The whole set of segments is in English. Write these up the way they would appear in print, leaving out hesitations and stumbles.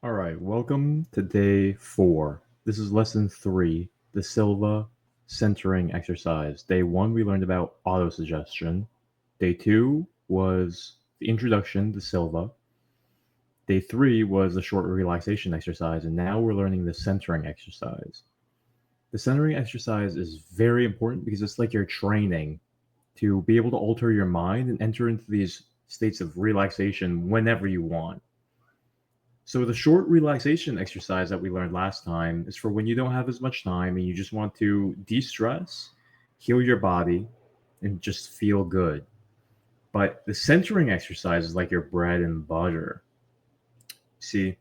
All right, welcome to day 4. This is lesson 3, the Silva centering exercise. Day 1, we learned about autosuggestion. Day 2 was the introduction to Silva. Day 3 was a short relaxation exercise, and now we're learning the centering exercise. The centering exercise is very important because it's like you're training to be able to alter your mind and enter into these states of relaxation whenever you want. So the short relaxation exercise that we learned last time is for when you don't have as much time and you just want to de-stress, heal your body, and just feel good. But the centering exercise is like your bread and butter. See,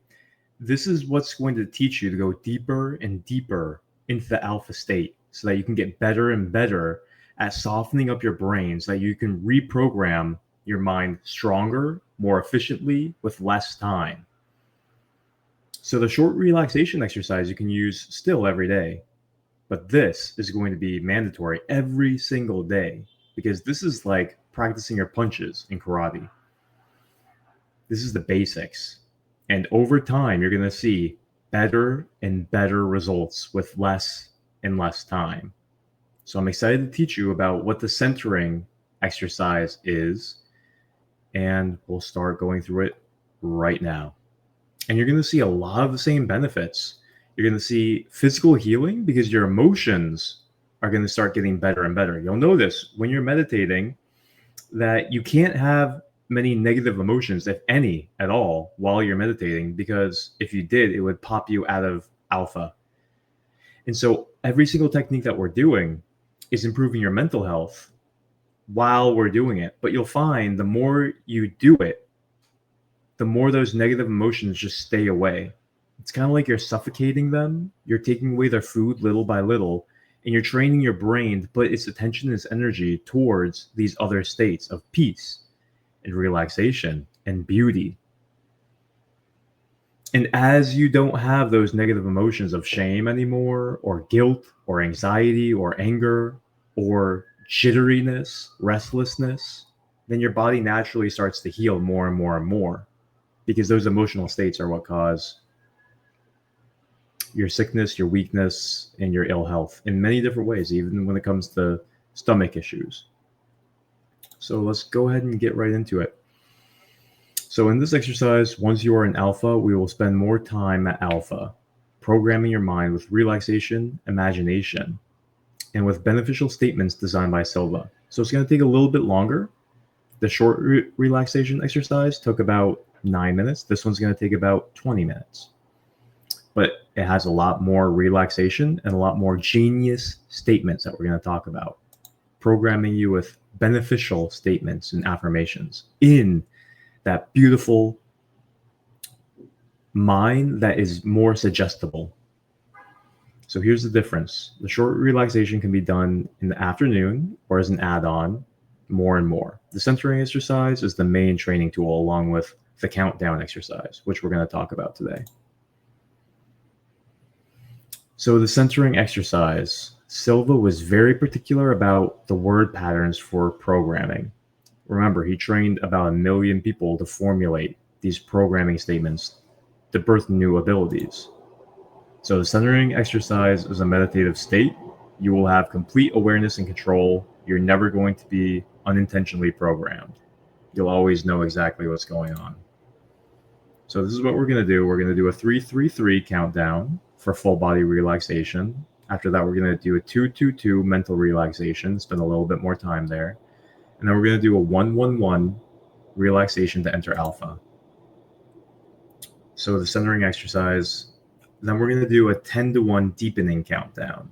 this is what's going to teach you to go deeper and deeper into the alpha state so that you can get better and better at softening up your brain so that you can reprogram your mind stronger, more efficiently, with less time. So the short relaxation exercise you can use still every day, but this is going to be mandatory every single day because this is like practicing your punches in karate. This is the basics. And over time, you're going to see better and better results with less and less time. So I'm excited to teach you about what the centering exercise is, and we'll start going through it right now. And you're going to see a lot of the same benefits. You're going to see physical healing because your emotions are going to start getting better and better. You'll notice when you're meditating that you can't have many negative emotions, if any at all, while you're meditating, because if you did, it would pop you out of alpha. And so every single technique that we're doing is improving your mental health while we're doing it. But you'll find the more you do it, the more those negative emotions just stay away. It's kind of like you're suffocating them. You're taking away their food little by little, and you're training your brain to put its attention and its energy towards these other states of peace and relaxation and beauty. And as you don't have those negative emotions of shame anymore, or guilt, or anxiety, or anger, or jitteriness, restlessness, then your body naturally starts to heal more and more and more. Because those emotional states are what cause your sickness, your weakness, and your ill health in many different ways, even when it comes to stomach issues. So let's go ahead and get right into it. So in this exercise, once you are in alpha, we will spend more time at alpha, programming your mind with relaxation, imagination, and with beneficial statements designed by Silva. So it's going to take a little bit longer. The short relaxation exercise took about 9 minutes. This one's going to take about 20 minutes. But it has a lot more relaxation and a lot more genius statements that we're going to talk about. Programming you with beneficial statements and affirmations in that beautiful mind that is more suggestible. So here's the difference. The short relaxation can be done in the afternoon or as an add-on more and more. The centering exercise is the main training tool along with the countdown exercise, which we're going to talk about today. So the centering exercise, Silva was very particular about the word patterns for programming. Remember, he trained about 1 million people to formulate these programming statements to birth new abilities. So the centering exercise is a meditative state. You will have complete awareness and control. You're never going to be unintentionally programmed. You'll always know exactly what's going on. So this is what we're going to do. We're going to do a 3-3-3 countdown for full body relaxation. After that, we're going to do a 2-2-2 mental relaxation, spend a little bit more time there. And then we're going to do a 1-1-1 relaxation to enter alpha. So the centering exercise, then we're going to do a 10-1 deepening countdown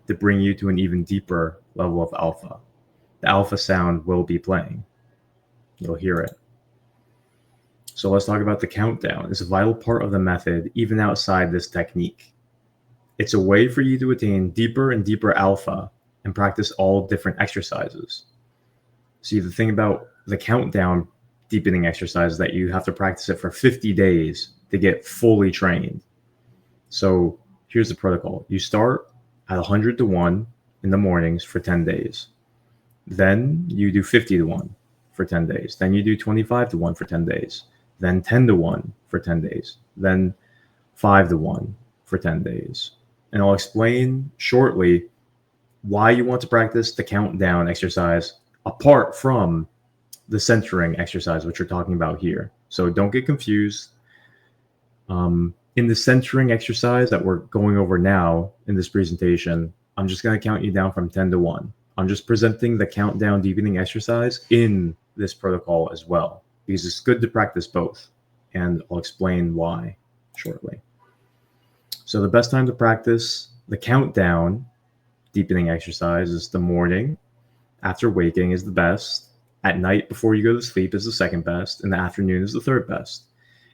to bring you to an even deeper level of alpha. The alpha sound will be playing. You'll hear it. So let's talk about the countdown. It's a vital part of the method, even outside this technique. It's a way for you to attain deeper and deeper alpha and practice all different exercises. See, the thing about the countdown deepening exercise is that you have to practice it for 50 days to get fully trained. So here's the protocol. You start at 100-1 in the mornings for 10 days. Then you do 50-1 for 10 days. Then you do 25-1 for 10 days. Then 10-1 for 10 days. then 5 to 1 for 10 days. And I'll explain shortly why you want to practice the countdown exercise apart from the centering exercise, which we're talking about here. So don't get confused. In the centering exercise that we're going over now in this presentation, I'm just going to count you down from 10 to 1. I'm just presenting the countdown deepening exercise in this protocol as well, because it's good to practice both. And I'll explain why shortly. So the best time to practice the countdown deepening exercise is the morning. After waking is the best. At night before you go to sleep is the second best. And the afternoon is the third best.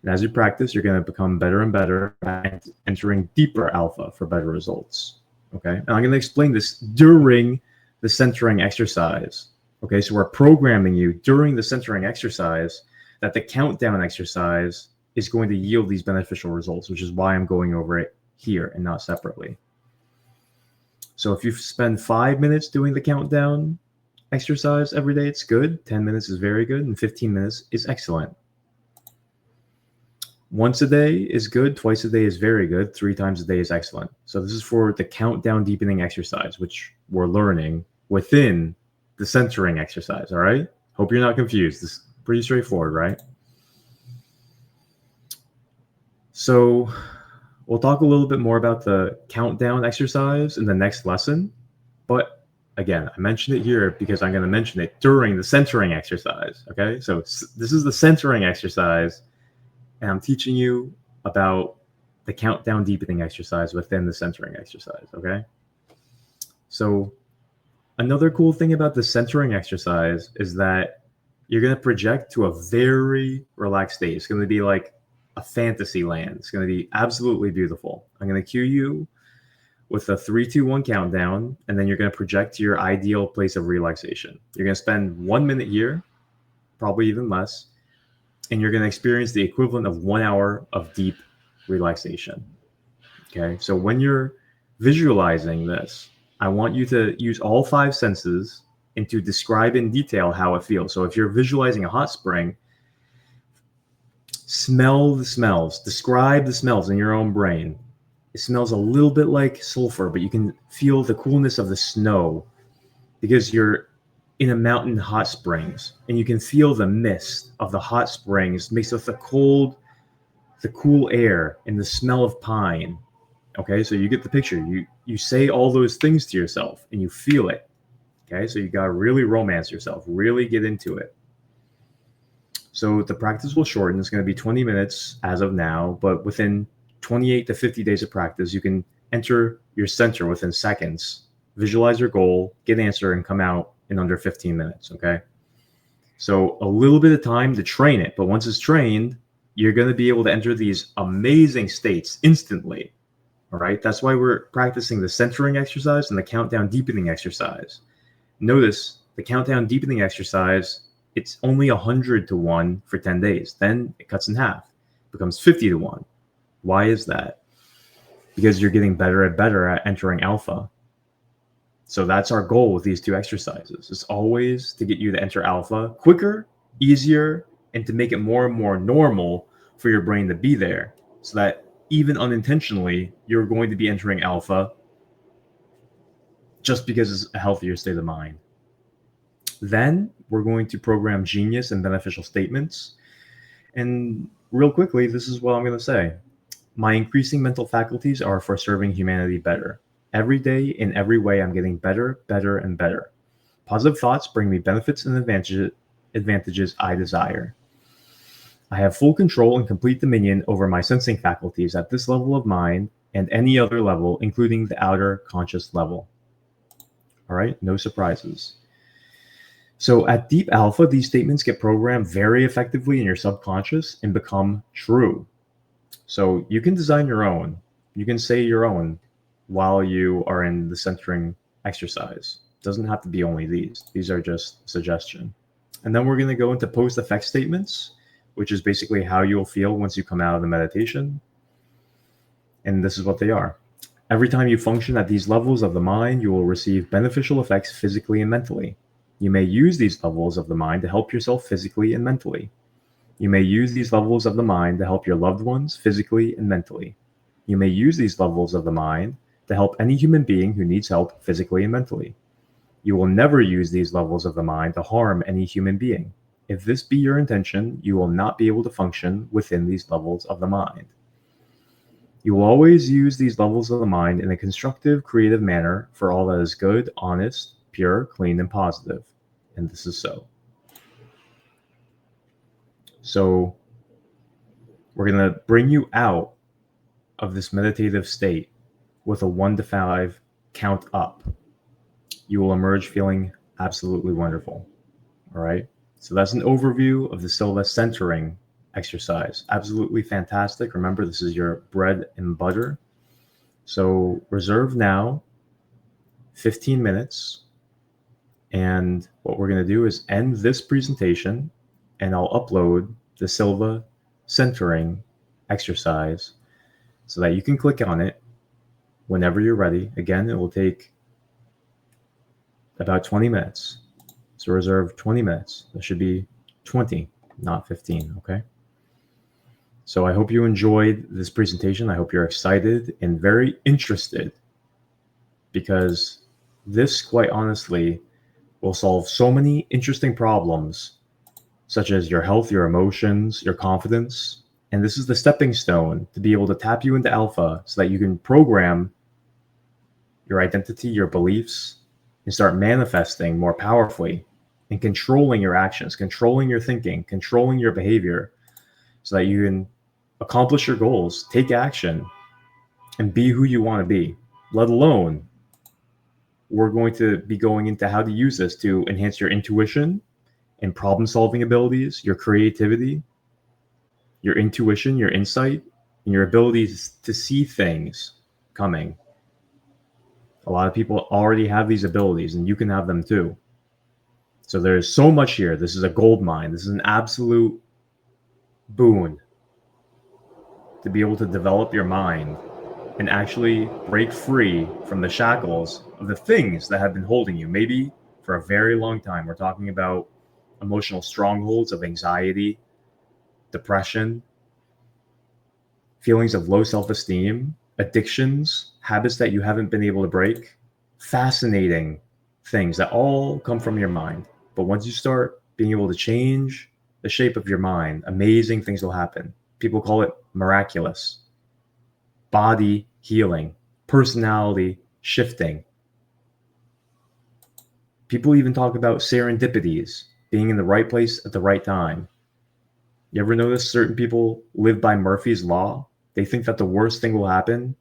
And as you practice, you're going to become better and better at entering deeper alpha for better results. Okay. And I'm going to explain this during the centering exercise. Okay. So we're programming you during the centering exercise that the countdown exercise is going to yield these beneficial results, which is why I'm going over it here and not separately. So if you spend 5 minutes doing the countdown exercise every day, it's good. 10 minutes is very good. And 15 minutes is excellent. Once a day is good. Twice a day is very good. 3 times a day is excellent. So this is for the countdown deepening exercise, which we're learning within the centering exercise. All right. Hope you're not confused. This is pretty straightforward, right? So we'll talk a little bit more about the countdown exercise in the next lesson. But again, I mentioned it here because I'm going to mention it during the centering exercise. Okay. So this is the centering exercise. And I'm teaching you about the countdown deepening exercise within the centering exercise, okay? So another cool thing about the centering exercise is that you're going to project to a very relaxed state. It's going to be like a fantasy land. It's going to be absolutely beautiful. I'm going to cue you with a 3, 2, 1 countdown, and then you're going to project to your ideal place of relaxation. You're going to spend 1 minute here, probably even less, and you're going to experience the equivalent of 1 hour of deep relaxation. Okay. So when you're visualizing this, I want you to use all 5 senses and to describe in detail how it feels. So if you're visualizing a hot spring, smell the smells, describe the smells in your own brain. It smells a little bit like sulfur, but you can feel the coolness of the snow because you're in a mountain hot springs, and you can feel the mist of the hot springs mixed with the cool air and the smell of pine. Okay, so you get the picture. You say all those things to yourself and you feel it. Okay, so you gotta really romance yourself, really get into it. So the practice will shorten. It's going to be 20 minutes as of now, but within 28 to 50 days of practice, you can enter your center within seconds, visualize your goal, get an answer, and come out in under 15 minutes, okay? So a little bit of time to train it, but once it's trained, you're going to be able to enter these amazing states instantly, all right? That's why we're practicing the centering exercise and the countdown deepening exercise. Notice the countdown deepening exercise, it's only 100 to 1 for 10 days. Then it cuts in half, becomes 50 to 1. Why is that? Because you're getting better and better at entering alpha. So that's our goal with these 2 exercises. It's always to get you to enter alpha quicker, easier, and to make it more and more normal for your brain to be there so that even unintentionally, you're going to be entering alpha just because it's a healthier state of mind. Then we're going to program genius and beneficial statements. And real quickly, this is what I'm going to say. My increasing mental faculties are for serving humanity better. Every day, in every way, I'm getting better, better, and better. Positive thoughts bring me benefits and advantages I desire. I have full control and complete dominion over my sensing faculties at this level of mind and any other level, including the outer conscious level. All right, no surprises. So at deep alpha, these statements get programmed very effectively in your subconscious and become true. So you can design your own. You can say your own while you are in the centering exercise. It doesn't have to be only these. These are just suggestion. And then we're going to go into post-effect statements, which is basically how you'll feel once you come out of the meditation. And this is what they are. Every time you function at these levels of the mind, you will receive beneficial effects physically and mentally. You may use these levels of the mind to help yourself physically and mentally. You may use these levels of the mind to help your loved ones physically and mentally. You may use these levels of the mind to help any human being who needs help physically and mentally. You will never use these levels of the mind to harm any human being. If this be your intention, you will not be able to function within these levels of the mind. You will always use these levels of the mind in a constructive, creative manner for all that is good, honest, pure, clean, and positive. And this is so. So, we're going to bring you out of this meditative state with a 1 to 5 count up. You will emerge feeling absolutely wonderful. All right. So that's an overview of the Silva centering exercise. Absolutely fantastic. Remember, this is your bread and butter. So reserve now 15 minutes. And what we're going to do is end this presentation and I'll upload the Silva centering exercise so that you can click on it whenever you're ready. Again, it will take about 20 minutes. So reserve 20 minutes. That should be 20, not 15, okay? So I hope you enjoyed this presentation. I hope you're excited and very interested because this, quite honestly, will solve so many interesting problems such as your health, your emotions, your confidence. And this is the stepping stone to be able to tap you into alpha so that you can program your identity, your beliefs, and start manifesting more powerfully and controlling your actions, controlling your thinking, controlling your behavior so that you can accomplish your goals, take action, and be who you want to be. Let alone, we're going to be going into how to use this to enhance your intuition and problem solving abilities, your creativity, your intuition, your insight, and your ability to see things coming. A lot of people already have these abilities, and you can have them too. So there's so much here. This is a gold mine. This is an absolute boon to be able to develop your mind and actually break free from the shackles of the things that have been holding you, maybe for a very long time. We're talking about emotional strongholds of anxiety, depression, feelings of low self-esteem, addictions, habits that you haven't been able to break. Fascinating things that all come from your mind. But once you start being able to change the shape of your mind, amazing things will happen. People call it miraculous. Body healing, personality shifting. People even talk about serendipities, being in the right place at the right time. You ever notice certain people live by Murphy's Law? They think that the worst thing will happen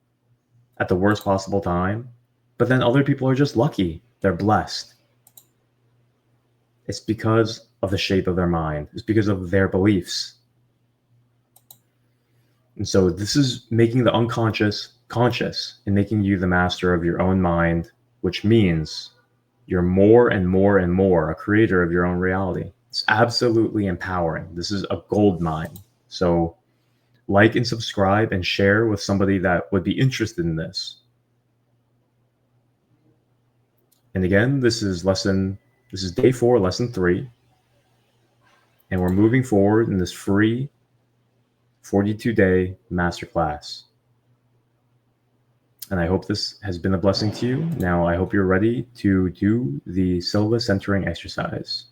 at the worst possible time, but then other people are just lucky. They're blessed. It's because of the shape of their mind. It's because of their beliefs. And so this is making the unconscious conscious and making you the master of your own mind, which means you're more and more and more a creator of your own reality. It's absolutely empowering. This is a gold mine. So like and subscribe and share with somebody that would be interested in this. And again, this is day 4, lesson 3. And we're moving forward in this free 42-day masterclass. And I hope this has been a blessing to you. Now, I hope you're ready to do the Silva centering exercise.